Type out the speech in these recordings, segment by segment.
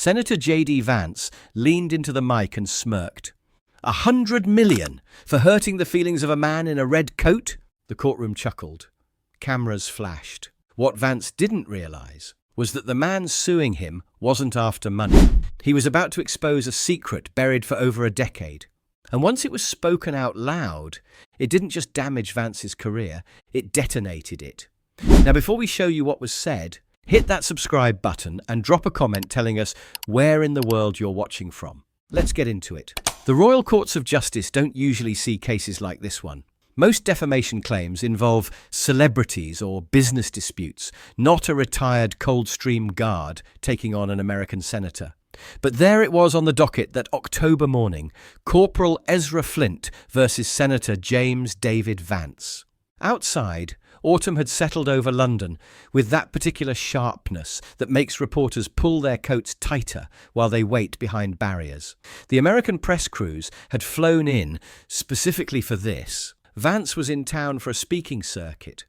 Senator JD Vance leaned into the mic and smirked. $100 million for hurting the feelings of a man in a red coat? The courtroom chuckled. Cameras flashed. What Vance didn't realize was that the man suing him wasn't after money. He was about to expose a secret buried for over a decade. And once it was spoken out loud, it didn't just damage Vance's career, it detonated it. Now, before we show you what was said, hit that subscribe button and drop a comment telling us where in the world you're watching from. Let's get into it. The Royal Courts of Justice don't usually see cases like this one. Most defamation claims involve celebrities or business disputes, not a retired Coldstream Guard taking on an American senator. But there it was on the docket that October morning, Corporal Ezra Flint versus Senator James David Vance. Outside, autumn had settled over London with that particular sharpness that makes reporters pull their coats tighter while they wait behind barriers. The American press crews had flown in specifically for this. Vance was in town for a speaking circuit,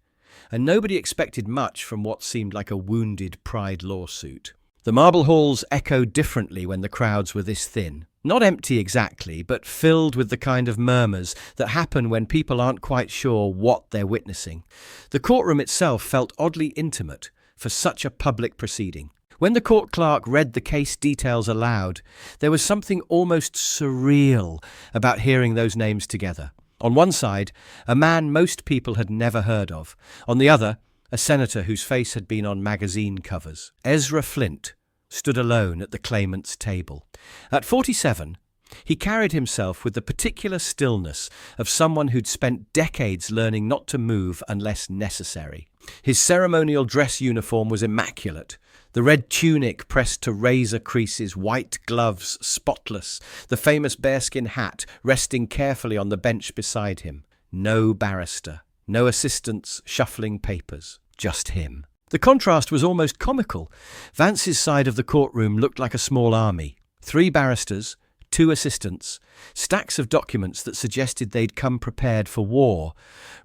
and nobody expected much from what seemed like a wounded pride lawsuit. The marble halls echoed differently when the crowds were this thin. Not empty exactly, but filled with the kind of murmurs that happen when people aren't quite sure what they're witnessing. The courtroom itself felt oddly intimate for such a public proceeding. When the court clerk read the case details aloud, there was something almost surreal about hearing those names together. On one side, a man most people had never heard of. On the other, a senator whose face had been on magazine covers. Ezra Flint stood alone at the claimant's table. At 47, he carried himself with the particular stillness of someone who'd spent decades learning not to move unless necessary. His ceremonial dress uniform was immaculate. The red tunic pressed to razor creases, white gloves spotless, the famous bearskin hat resting carefully on the bench beside him. No barrister, no assistants shuffling papers, just him. The contrast was almost comical. Vance's side of the courtroom looked like a small army. 3 barristers, 2 assistants, stacks of documents that suggested they'd come prepared for war,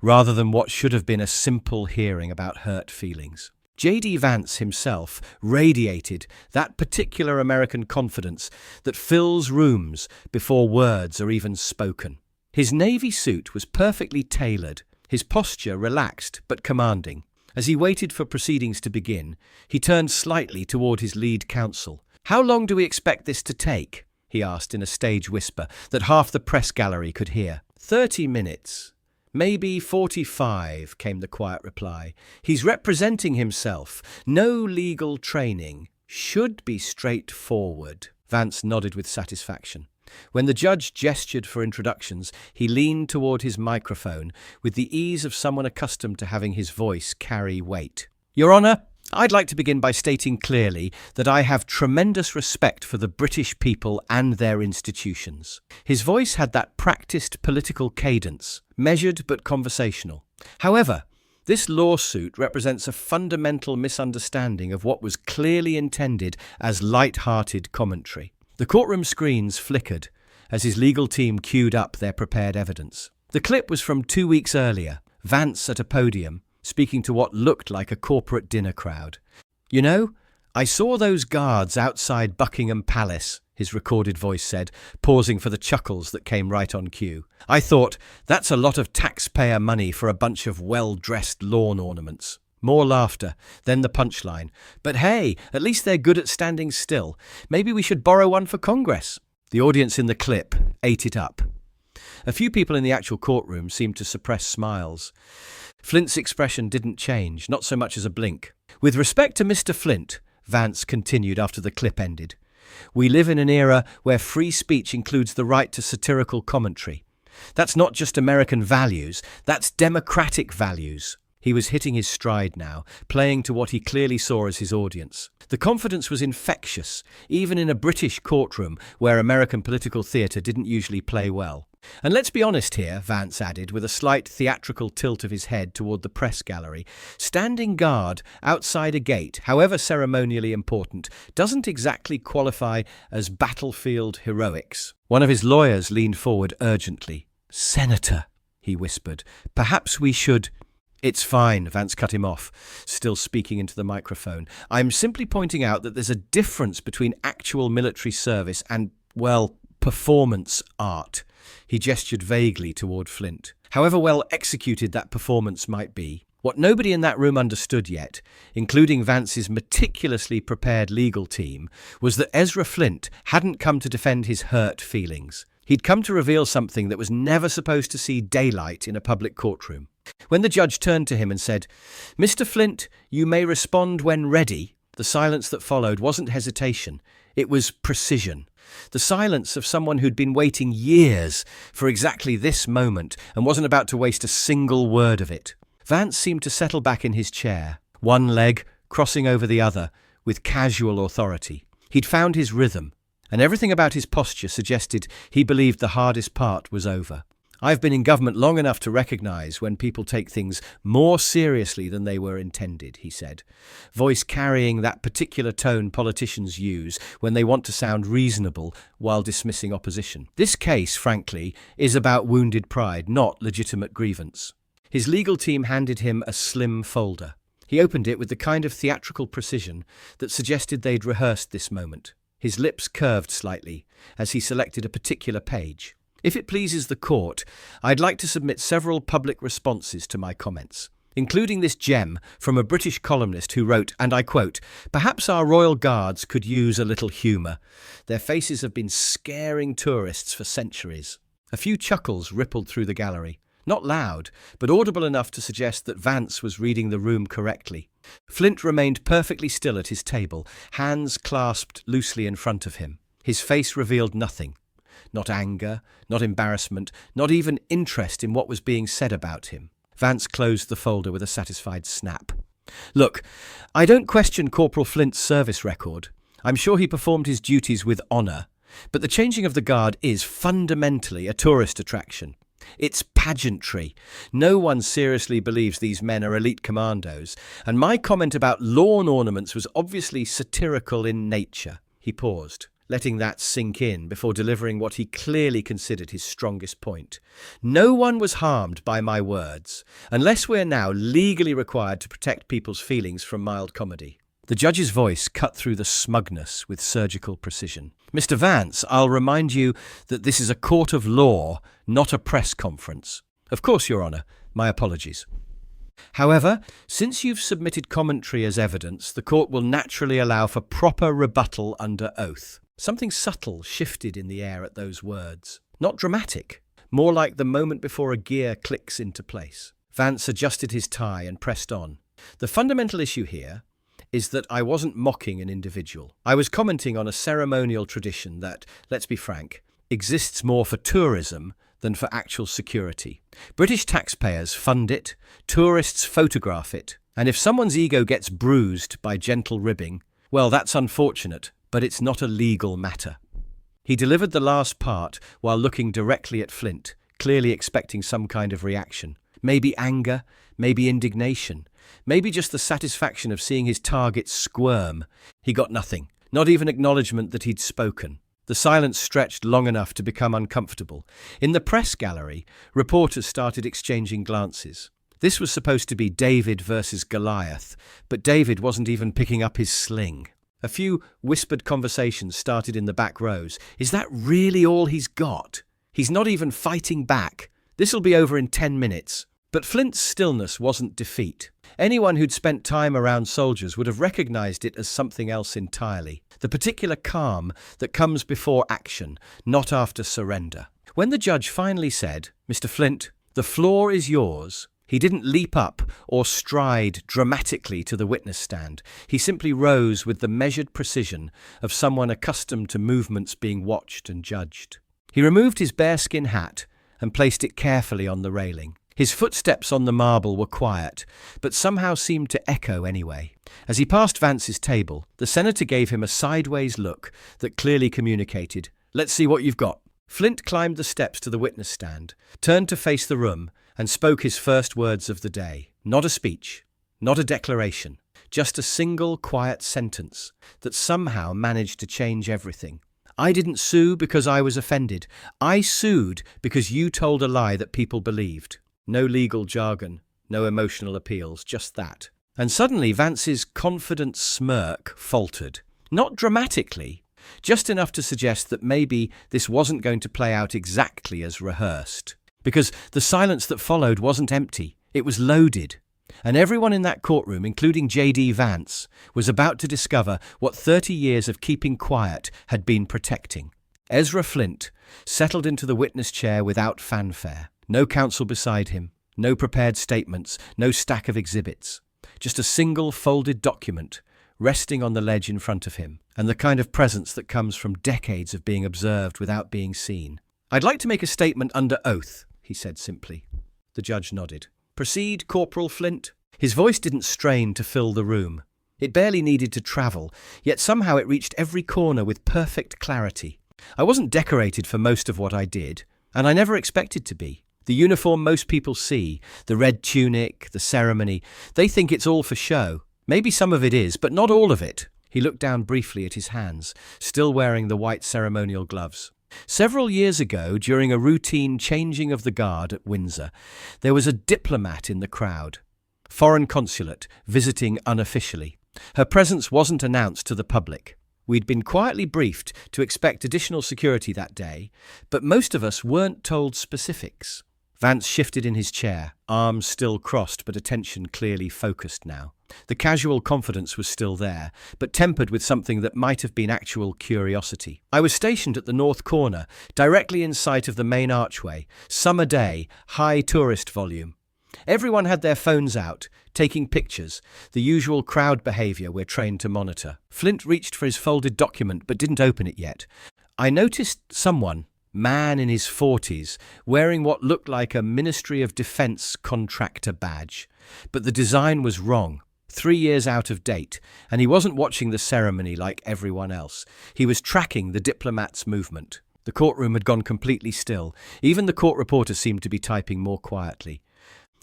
rather than what should have been a simple hearing about hurt feelings. JD Vance himself radiated that particular American confidence that fills rooms before words are even spoken. His navy suit was perfectly tailored, his posture relaxed but commanding. As he waited for proceedings to begin, he turned slightly toward his lead counsel. "How long do we expect this to take?" he asked in a stage whisper that half the press gallery could hear. 30 minutes. "Maybe 45, came the quiet reply. "He's representing himself. No legal training. Should be straightforward." Vance nodded with satisfaction. When the judge gestured for introductions, he leaned toward his microphone with the ease of someone accustomed to having his voice carry weight. "Your Honour, I'd like to begin by stating clearly that I have tremendous respect for the British people and their institutions." His voice had that practiced political cadence, measured but conversational. However, this lawsuit represents a fundamental misunderstanding of what was clearly intended as light-hearted commentary. The courtroom screens flickered as his legal team queued up their prepared evidence. The clip was from 2 weeks earlier, Vance at a podium, speaking to what looked like a corporate dinner crowd. "You know, I saw those guards outside Buckingham Palace," his recorded voice said, pausing for the chuckles that came right on cue. "I thought, that's a lot of taxpayer money for a bunch of well-dressed lawn ornaments." More laughter, then the punchline. "But hey, at least they're good at standing still. Maybe we should borrow one for Congress." The audience in the clip ate it up. A few people in the actual courtroom seemed to suppress smiles. Flint's expression didn't change, not so much as a blink. "With respect to Mr. Flint," Vance continued after the clip ended, "we live in an era where free speech includes the right to satirical commentary. That's not just American values, that's democratic values." He was hitting his stride now, playing to what he clearly saw as his audience. The confidence was infectious, even in a British courtroom where American political theatre didn't usually play well. "And let's be honest here," Vance added, with a slight theatrical tilt of his head toward the press gallery. "Standing guard outside a gate, however ceremonially important, doesn't exactly qualify as battlefield heroics." One of his lawyers leaned forward urgently. "Senator," he whispered, "perhaps we should—" It's fine, Vance cut him off, still speaking into the microphone. I'm simply pointing out that there's a difference between actual military service and, well, performance art. He gestured vaguely toward Flint. However well executed that performance might be, what nobody in that room understood yet, including Vance's meticulously prepared legal team, was that Ezra Flint hadn't come to defend his hurt feelings. He'd come to reveal something that was never supposed to see daylight in a public courtroom. When the judge turned to him and said, "Mr. Flint, you may respond when ready," the silence that followed wasn't hesitation, it was precision. The silence of someone who'd been waiting years for exactly this moment and wasn't about to waste a single word of it. Vance seemed to settle back in his chair, one leg crossing over the other, with casual authority. He'd found his rhythm, and everything about his posture suggested he believed the hardest part was over. I've been in government long enough to recognize when people take things more seriously than they were intended, he said, voice carrying that particular tone politicians use when they want to sound reasonable while dismissing opposition. This case, frankly, is about wounded pride, not legitimate grievance. His legal team handed him a slim folder. He opened it with the kind of theatrical precision that suggested they'd rehearsed this moment. His lips curved slightly as he selected a particular page. "If it pleases the court, I'd like to submit several public responses to my comments, including this gem from a British columnist who wrote, and I quote, 'Perhaps our royal guards could use a little humour. Their faces have been scaring tourists for centuries.'" A few chuckles rippled through the gallery. Not loud, but audible enough to suggest that Vance was reading the room correctly. Flint remained perfectly still at his table, hands clasped loosely in front of him. His face revealed nothing. Not anger, not embarrassment, not even interest in what was being said about him. Vance closed the folder with a satisfied snap. "Look, I don't question Corporal Flint's service record. I'm sure he performed his duties with honour. But the changing of the guard is fundamentally a tourist attraction. It's pageantry. No one seriously believes these men are elite commandos, and my comment about lawn ornaments was obviously satirical in nature." He paused, letting that sink in before delivering what he clearly considered his strongest point. "No one was harmed by my words, unless we're now legally required to protect people's feelings from mild comedy." The judge's voice cut through the smugness with surgical precision. "Mr. Vance, I'll remind you that this is a court of law, not a press conference." "Of course, Your Honour. My apologies." "However, since you've submitted commentary as evidence, the court will naturally allow for proper rebuttal under oath." Something subtle shifted in the air at those words. Not dramatic, more like the moment before a gear clicks into place. Vance adjusted his tie and pressed on. "The fundamental issue here is that I wasn't mocking an individual. I was commenting on a ceremonial tradition that, let's be frank, exists more for tourism than for actual security. British taxpayers fund it, tourists photograph it, and if someone's ego gets bruised by gentle ribbing, well, that's unfortunate, but it's not a legal matter." He delivered the last part while looking directly at Flint, clearly expecting some kind of reaction. Maybe anger, maybe indignation, maybe just the satisfaction of seeing his target squirm. He got nothing, not even acknowledgement that he'd spoken. The silence stretched long enough to become uncomfortable. In the press gallery, reporters started exchanging glances. This was supposed to be David versus Goliath, but David wasn't even picking up his sling. A few whispered conversations started in the back rows. Is that really all he's got? He's not even fighting back. This'll be over in 10 minutes. But Flint's stillness wasn't defeat. Anyone who'd spent time around soldiers would have recognized it as something else entirely. The particular calm that comes before action, not after surrender. When the judge finally said, "Mr. Flint, the floor is yours," he didn't leap up or stride dramatically to the witness stand. He simply rose with the measured precision of someone accustomed to movements being watched and judged. He removed his bearskin hat and placed it carefully on the railing. His footsteps on the marble were quiet, but somehow seemed to echo anyway. As he passed Vance's table, the senator gave him a sideways look that clearly communicated, "Let's see what you've got." Flint climbed the steps to the witness stand, turned to face the room, and spoke his first words of the day. Not a speech, not a declaration, just a single quiet sentence that somehow managed to change everything. "I didn't sue because I was offended. I sued because you told a lie that people believed." No legal jargon, No emotional appeals, just that. And suddenly Vance's confident smirk faltered. Not dramatically, just enough to suggest that maybe this wasn't going to play out exactly as rehearsed. Because the silence that followed wasn't empty, it was loaded. And everyone in that courtroom, including JD Vance, was about to discover what 30 years of keeping quiet had been protecting. Ezra Flint settled into the witness chair without fanfare. No counsel beside him, no prepared statements, no stack of exhibits. Just a single folded document resting on the ledge in front of him, and the kind of presence that comes from decades of being observed without being seen. "I'd like to make a statement under oath," he said simply. The judge nodded. "Proceed, Corporal Flint." His voice didn't strain to fill the room. It barely needed to travel, yet somehow it reached every corner with perfect clarity. I wasn't decorated for most of what I did, and I never expected to be. The uniform most people see, the red tunic, the ceremony, they think it's all for show. Maybe some of it is, but not all of it. He looked down briefly at his hands, still wearing the white ceremonial gloves. Several years ago, during a routine changing of the guard at Windsor, there was a diplomat in the crowd. Foreign consulate, visiting unofficially. Her presence wasn't announced to the public. We'd been quietly briefed to expect additional security that day, but most of us weren't told specifics. Vance shifted in his chair, arms still crossed but attention clearly focused now. The casual confidence was still there, but tempered with something that might have been actual curiosity. I was stationed at the north corner, directly in sight of the main archway. Summer day, high tourist volume. Everyone had their phones out, taking pictures, the usual crowd behavior we're trained to monitor. Flint reached for his folded document but didn't open it yet. I noticed someone, man in his 40s, wearing what looked like a Ministry of Defense contractor badge. But the design was wrong. 3 years out of date, and he wasn't watching the ceremony like everyone else. He was tracking the diplomat's movement. The courtroom had gone completely still. Even the court reporter seemed to be typing more quietly.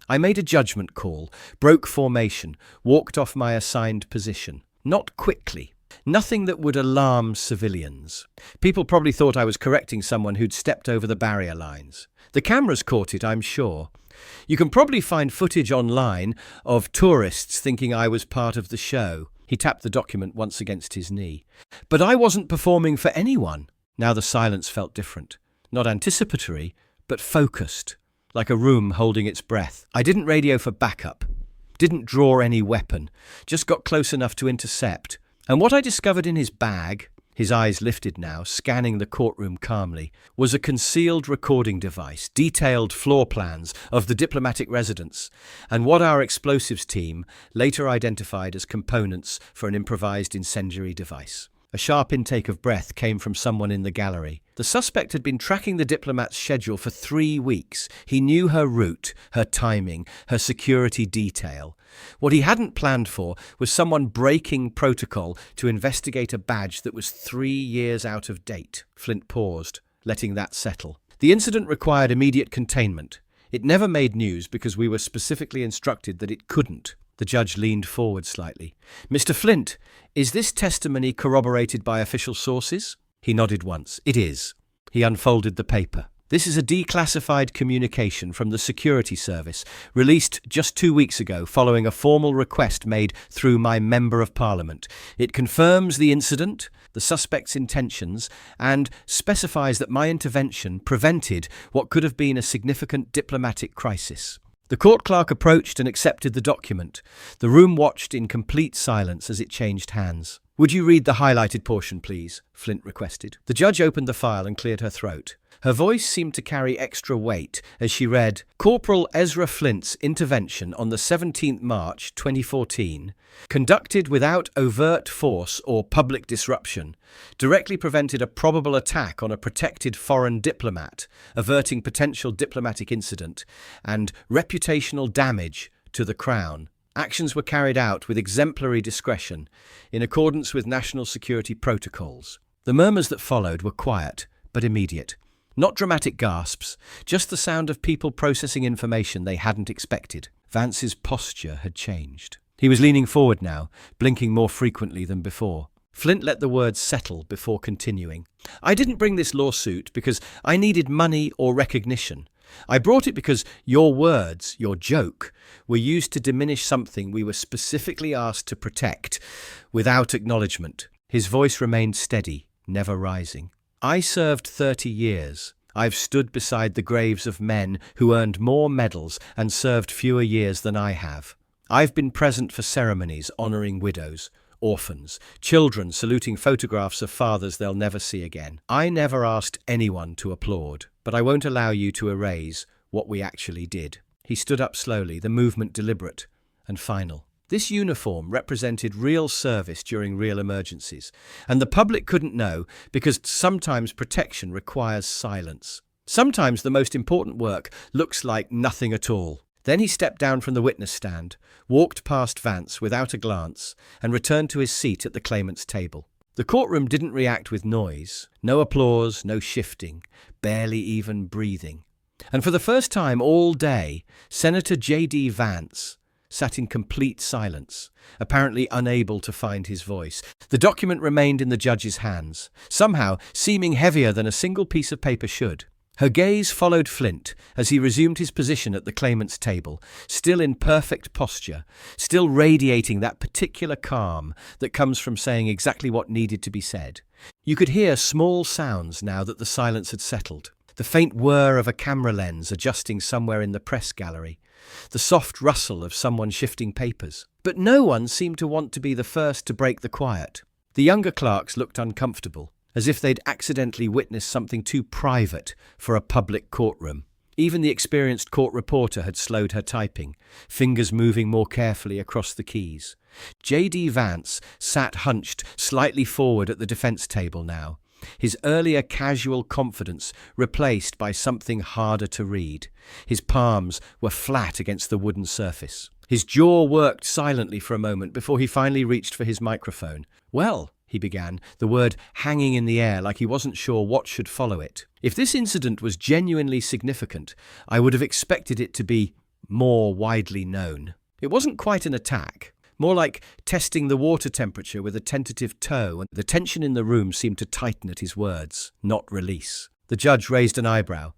I made a judgment call, broke formation, walked off my assigned position. Not quickly. Nothing that would alarm civilians. People probably thought I was correcting someone who'd stepped over the barrier lines. The cameras caught it, I'm sure. You can probably find footage online of tourists thinking I was part of the show. He tapped the document once against his knee. But I wasn't performing for anyone. Now the silence felt different. Not anticipatory, but focused. Like a room holding its breath. I didn't radio for backup. Didn't draw any weapon. Just got close enough to intercept. And what I discovered in his bag, his eyes lifted now, scanning the courtroom calmly, was a concealed recording device, detailed floor plans of the diplomatic residence, and what our explosives team later identified as components for an improvised incendiary device. A sharp intake of breath came from someone in the gallery. The suspect had been tracking the diplomat's schedule for 3 weeks. He knew her route, her timing, her security detail. What he hadn't planned for was someone breaking protocol to investigate a badge that was 3 years out of date. Flint paused, letting that settle. The incident required immediate containment. It never made news because we were specifically instructed that it couldn't. The judge leaned forward slightly. "Mr. Flint, is this testimony corroborated by official sources?" He nodded once. "It is." He unfolded the paper. "This is a declassified communication from the security service, released just 2 weeks ago following a formal request made through my Member of Parliament. It confirms the incident, the suspect's intentions, and specifies that my intervention prevented what could have been a significant diplomatic crisis." The court clerk approached and accepted the document. The room watched in complete silence as it changed hands. "Would you read the highlighted portion, please?" Flint requested. The judge opened the file and cleared her throat. Her voice seemed to carry extra weight as she read, "Corporal Ezra Flint's intervention on the 17th March 2014, conducted without overt force or public disruption, directly prevented a probable attack on a protected foreign diplomat, averting potential diplomatic incident and reputational damage to the Crown. Actions were carried out with exemplary discretion, in accordance with national security protocols." The murmurs that followed were quiet, but immediate. Not dramatic gasps, just the sound of people processing information they hadn't expected. Vance's posture had changed. He was leaning forward now, blinking more frequently than before. Flint let the words settle before continuing. "I didn't bring this lawsuit because I needed money or recognition. I brought it because your words, your joke, were used to diminish something we were specifically asked to protect without acknowledgement. His voice remained steady, never rising. I served 30 years. I've stood beside the graves of men who earned more medals and served fewer years than I have. I've been present for ceremonies honoring widows, orphans, children saluting photographs of fathers they'll never see again. I never asked anyone to applaud, but I won't allow you to erase what we actually did. He stood up slowly, the movement deliberate and final. This uniform represented real service during real emergencies, and the public couldn't know because sometimes protection requires silence. Sometimes the most important work looks like nothing at all. Then he stepped down from the witness stand, walked past Vance without a glance, and returned to his seat at the claimant's table. The courtroom didn't react with noise. No applause, no shifting, barely even breathing. And for the first time all day, Senator JD Vance sat in complete silence, apparently unable to find his voice. The document remained in the judge's hands, somehow seeming heavier than a single piece of paper should. Her gaze followed Flint as he resumed his position at the claimant's table, still in perfect posture, still radiating that particular calm that comes from saying exactly what needed to be said. You could hear small sounds now that the silence had settled. The faint whir of a camera lens adjusting somewhere in the press gallery, the soft rustle of someone shifting papers. But no one seemed to want to be the first to break the quiet. The younger clerks looked uncomfortable, as if they'd accidentally witnessed something too private for a public courtroom. Even the experienced court reporter had slowed her typing, fingers moving more carefully across the keys. JD Vance sat hunched slightly forward at the defense table now, his earlier casual confidence replaced by something harder to read. His palms were flat against the wooden surface. His jaw worked silently for a moment before he finally reached for his microphone. "Well," he began, the word hanging in the air like he wasn't sure what should follow it. "If this incident was genuinely significant, I would have expected it to be more widely known. It wasn't quite an attack. More like testing the water temperature with a tentative toe, and the tension in the room seemed to tighten at his words, not release. The judge raised an eyebrow.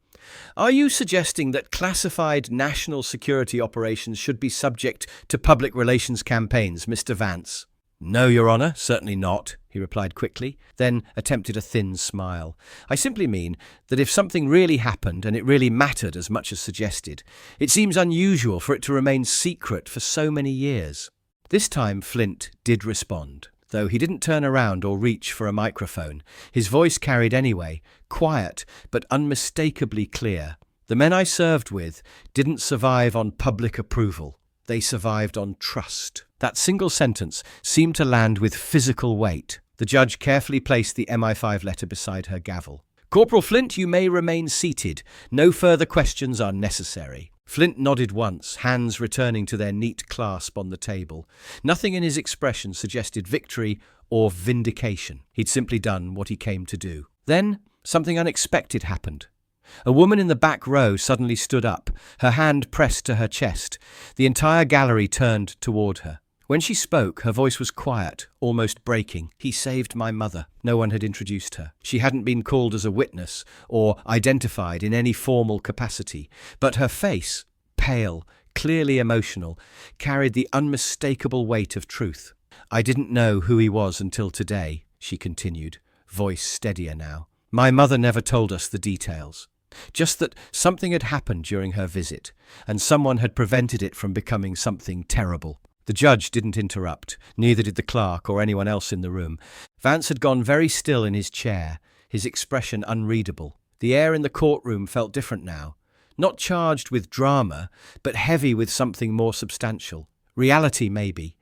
"Are you suggesting that classified national security operations should be subject to public relations campaigns, Mr. Vance?" "No, Your Honor, certainly not," he replied quickly, then attempted a thin smile. "I simply mean that if something really happened and it really mattered as much as suggested, it seems unusual for it to remain secret for so many years." This time Flint did respond, though he didn't turn around or reach for a microphone. His voice carried anyway, quiet but unmistakably clear. "The men I served with didn't survive on public approval. They survived on trust." That single sentence seemed to land with physical weight. The judge carefully placed the MI5 letter beside her gavel. "Corporal Flint, you may remain seated. No further questions are necessary." Flint nodded once, hands returning to their neat clasp on the table. Nothing in his expression suggested victory or vindication. He'd simply done what he came to do. Then something unexpected happened. A woman in the back row suddenly stood up, her hand pressed to her chest. The entire gallery turned toward her. When she spoke, her voice was quiet, almost breaking. "He saved my mother." No one had introduced her. She hadn't been called as a witness or identified in any formal capacity, but her face, pale, clearly emotional, carried the unmistakable weight of truth. "I didn't know who he was until today," she continued, voice steadier now. "My mother never told us the details. Just that something had happened during her visit, and someone had prevented it from becoming something terrible." The judge didn't interrupt, neither did the clerk or anyone else in the room. Vance had gone very still in his chair, his expression unreadable. The air in the courtroom felt different now, not charged with drama, but heavy with something more substantial. Reality, maybe.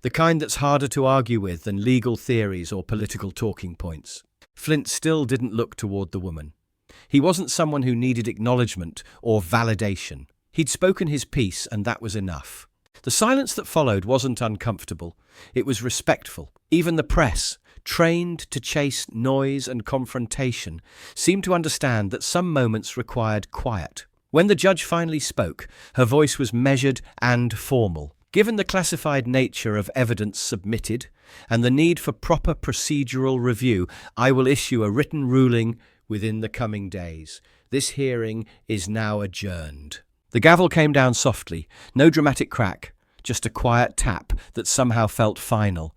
The kind that's harder to argue with than legal theories or political talking points. Flint still didn't look toward the woman. He wasn't someone who needed acknowledgement or validation. He'd spoken his piece, and that was enough. The silence that followed wasn't uncomfortable. It was respectful. Even the press, trained to chase noise and confrontation, seemed to understand that some moments required quiet. When the judge finally spoke, her voice was measured and formal. "Given the classified nature of evidence submitted and the need for proper procedural review, I will issue a written ruling within the coming days." This hearing is now adjourned. The gavel came down softly, no dramatic crack, just a quiet tap that somehow felt final.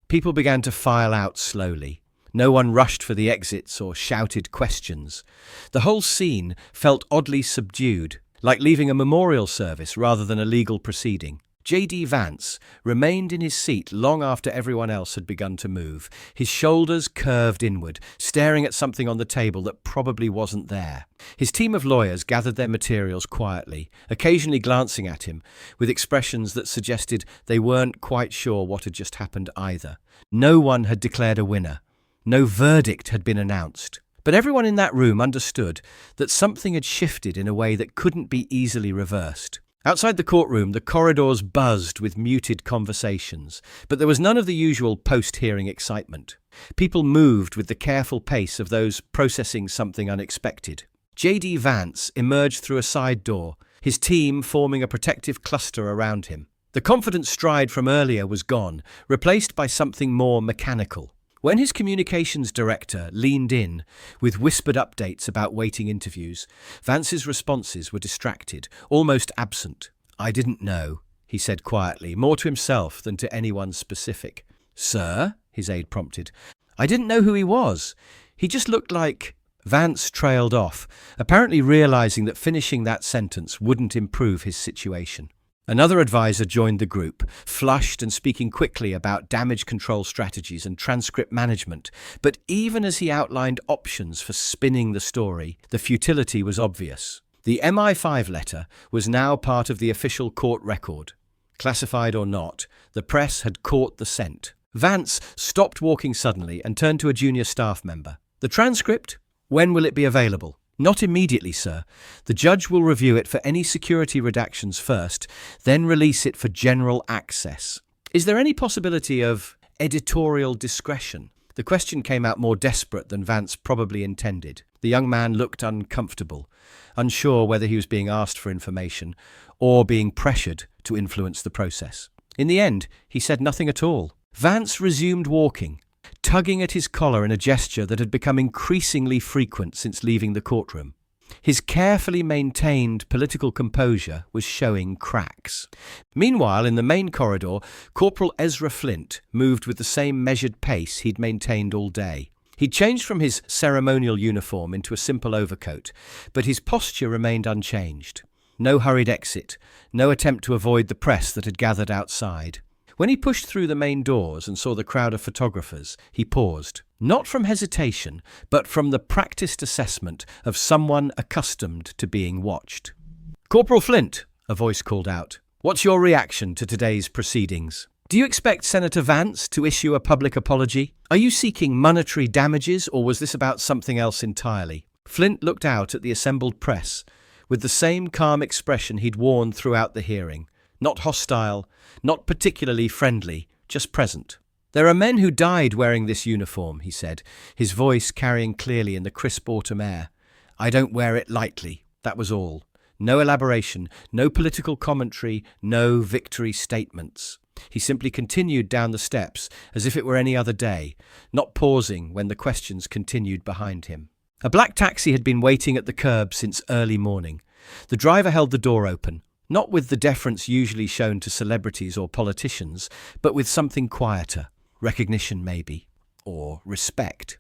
People began to file out slowly. No one rushed for the exits or shouted questions. The whole scene felt oddly subdued, like leaving a memorial service rather than a legal proceeding. JD Vance remained in his seat long after everyone else had begun to move, his shoulders curved inward, staring at something on the table that probably wasn't there. His team of lawyers gathered their materials quietly, occasionally glancing at him, with expressions that suggested they weren't quite sure what had just happened either. No one had declared a winner. No verdict had been announced. But everyone in that room understood that something had shifted in a way that couldn't be easily reversed. Outside the courtroom, the corridors buzzed with muted conversations, but there was none of the usual post-hearing excitement. People moved with the careful pace of those processing something unexpected. JD Vance emerged through a side door, his team forming a protective cluster around him. The confident stride from earlier was gone, replaced by something more mechanical. When his communications director leaned in with whispered updates about waiting interviews, Vance's responses were distracted, almost absent. "I didn't know," he said quietly, more to himself than to anyone specific. "Sir?" his aide prompted. "I didn't know who he was. He just looked like—" Vance trailed off, apparently realizing that finishing that sentence wouldn't improve his situation. Another advisor joined the group, flushed and speaking quickly about damage control strategies and transcript management. But even as he outlined options for spinning the story, the futility was obvious. The MI5 letter was now part of the official court record. Classified or not, the press had caught the scent. Vance stopped walking suddenly and turned to a junior staff member. "The transcript? When will it be available?" "Not immediately, sir. The judge will review it for any security redactions first, then release it for general access." "Is there any possibility of editorial discretion?" The question came out more desperate than Vance probably intended. The young man looked uncomfortable, unsure whether he was being asked for information or being pressured to influence the process. In the end, he said nothing at all. Vance resumed walking, tugging at his collar in a gesture that had become increasingly frequent since leaving the courtroom. His carefully maintained political composure was showing cracks. Meanwhile, in the main corridor, Corporal Ezra Flint moved with the same measured pace he'd maintained all day. He'd changed from his ceremonial uniform into a simple overcoat, but his posture remained unchanged. No hurried exit, no attempt to avoid the press that had gathered outside. When he pushed through the main doors and saw the crowd of photographers, he paused. Not from hesitation, but from the practiced assessment of someone accustomed to being watched. "Corporal Flint," a voice called out, "what's your reaction to today's proceedings? Do you expect Senator Vance to issue a public apology? Are you seeking monetary damages, or was this about something else entirely?" Flint looked out at the assembled press with the same calm expression he'd worn throughout the hearing. Not hostile, not particularly friendly, just present. "There are men who died wearing this uniform," he said, his voice carrying clearly in the crisp autumn air. "I don't wear it lightly, that was all. No elaboration, no political commentary, no victory statements." He simply continued down the steps as if it were any other day, not pausing when the questions continued behind him. A black taxi had been waiting at the curb since early morning. The driver held the door open, not with the deference usually shown to celebrities or politicians, but with something quieter. Recognition, maybe, or respect.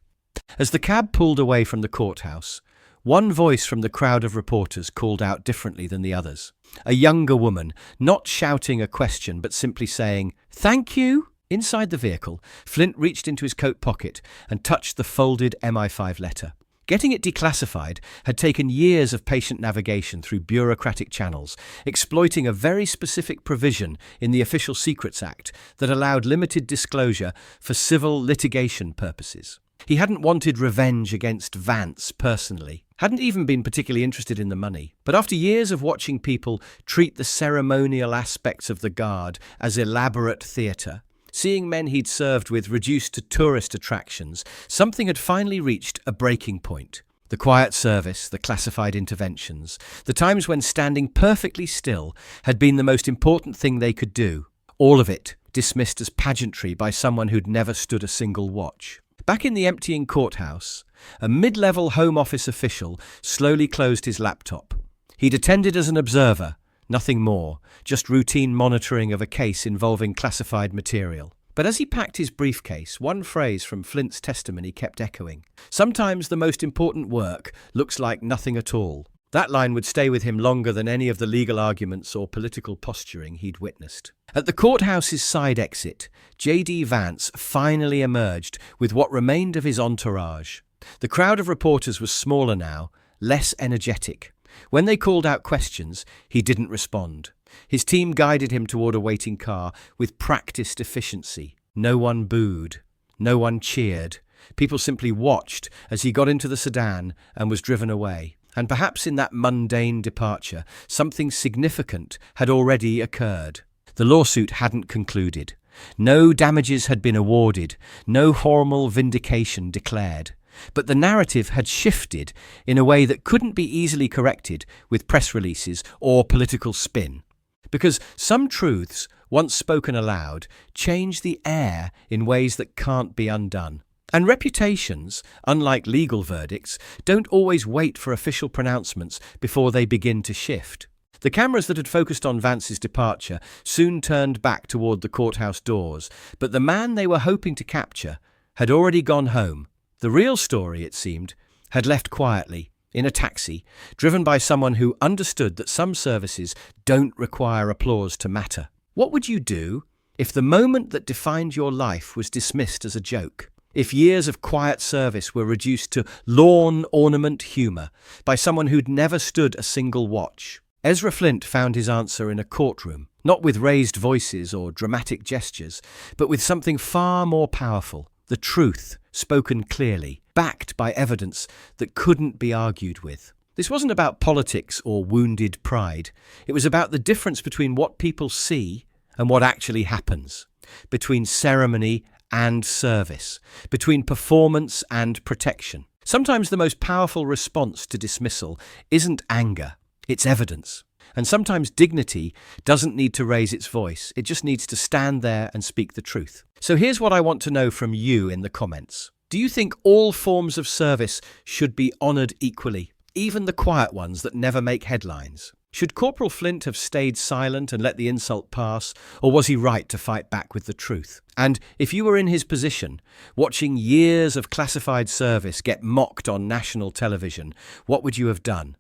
As the cab pulled away from the courthouse, one voice from the crowd of reporters called out differently than the others. A younger woman, not shouting a question, but simply saying, "Thank you." Inside the vehicle, Flint reached into his coat pocket and touched the folded MI5 letter. Getting it declassified had taken years of patient navigation through bureaucratic channels, exploiting a very specific provision in the Official Secrets Act that allowed limited disclosure for civil litigation purposes. He hadn't wanted revenge against Vance personally, hadn't even been particularly interested in the money. But after years of watching people treat the ceremonial aspects of the Guard as elaborate theatre, seeing men he'd served with reduced to tourist attractions, something had finally reached a breaking point. The quiet service, the classified interventions, the times when standing perfectly still had been the most important thing they could do. All of it dismissed as pageantry by someone who'd never stood a single watch. Back in the emptying courthouse, a mid-level Home Office official slowly closed his laptop. He'd attended as an observer, nothing more, just routine monitoring of a case involving classified material. But as he packed his briefcase, one phrase from Flint's testimony kept echoing. Sometimes the most important work looks like nothing at all. That line would stay with him longer than any of the legal arguments or political posturing he'd witnessed. At the courthouse's side exit, JD Vance finally emerged with what remained of his entourage. The crowd of reporters was smaller now, less energetic. When they called out questions, he didn't respond. His team guided him toward a waiting car with practiced efficiency. No one booed. No one cheered. People simply watched as he got into the sedan and was driven away. And perhaps in that mundane departure, something significant had already occurred. The lawsuit hadn't concluded. No damages had been awarded. No formal vindication declared. But the narrative had shifted in a way that couldn't be easily corrected with press releases or political spin. Because some truths, once spoken aloud, change the air in ways that can't be undone. And reputations, unlike legal verdicts, don't always wait for official pronouncements before they begin to shift. The cameras that had focused on Vance's departure soon turned back toward the courthouse doors, but the man they were hoping to capture had already gone home. The real story, it seemed, had left quietly, in a taxi, driven by someone who understood that some services don't require applause to matter. What would you do if the moment that defined your life was dismissed as a joke? If years of quiet service were reduced to lawn ornament humour by someone who'd never stood a single watch? Ezra Flint found his answer in a courtroom, not with raised voices or dramatic gestures, but with something far more powerful, the truth spoken clearly, backed by evidence that couldn't be argued with. This wasn't about politics or wounded pride. It was about the difference between what people see and what actually happens, between ceremony and service, between performance and protection. Sometimes the most powerful response to dismissal isn't anger, it's evidence. And sometimes dignity doesn't need to raise its voice, it just needs to stand there and speak the truth. So here's what I want to know from you in the comments. Do you think all forms of service should be honoured equally, even the quiet ones that never make headlines? Should Corporal Flint have stayed silent and let the insult pass, or was he right to fight back with the truth? And if you were in his position, watching years of classified service get mocked on national television, what would you have done?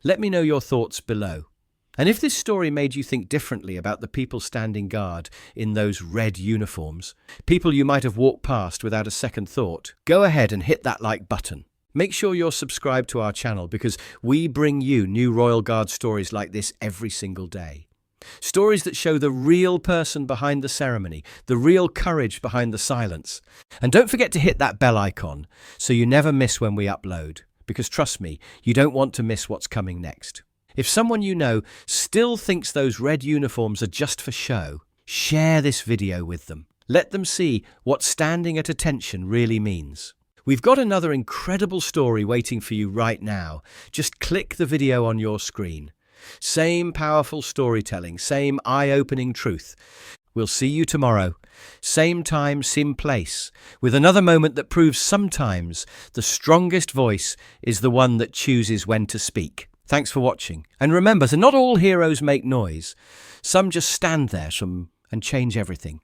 Let me know your thoughts below. And if this story made you think differently about the people standing guard in those red uniforms, people you might have walked past without a second thought, go ahead and hit that like button. Make sure you're subscribed to our channel because we bring you new Royal Guard stories like this every single day. Stories that show the real person behind the ceremony, the real courage behind the silence. And don't forget to hit that bell icon so you never miss when we upload. Because trust me, you don't want to miss what's coming next. If someone you know still thinks those red uniforms are just for show, share this video with them. Let them see what standing at attention really means. We've got another incredible story waiting for you right now. Just click the video on your screen. Same powerful storytelling, same eye-opening truth. We'll see you tomorrow. Same time, same place, with another moment that proves sometimes the strongest voice is the one that chooses when to speak. Thanks for watching. And remember that not all heroes make noise. Some just stand there and change everything.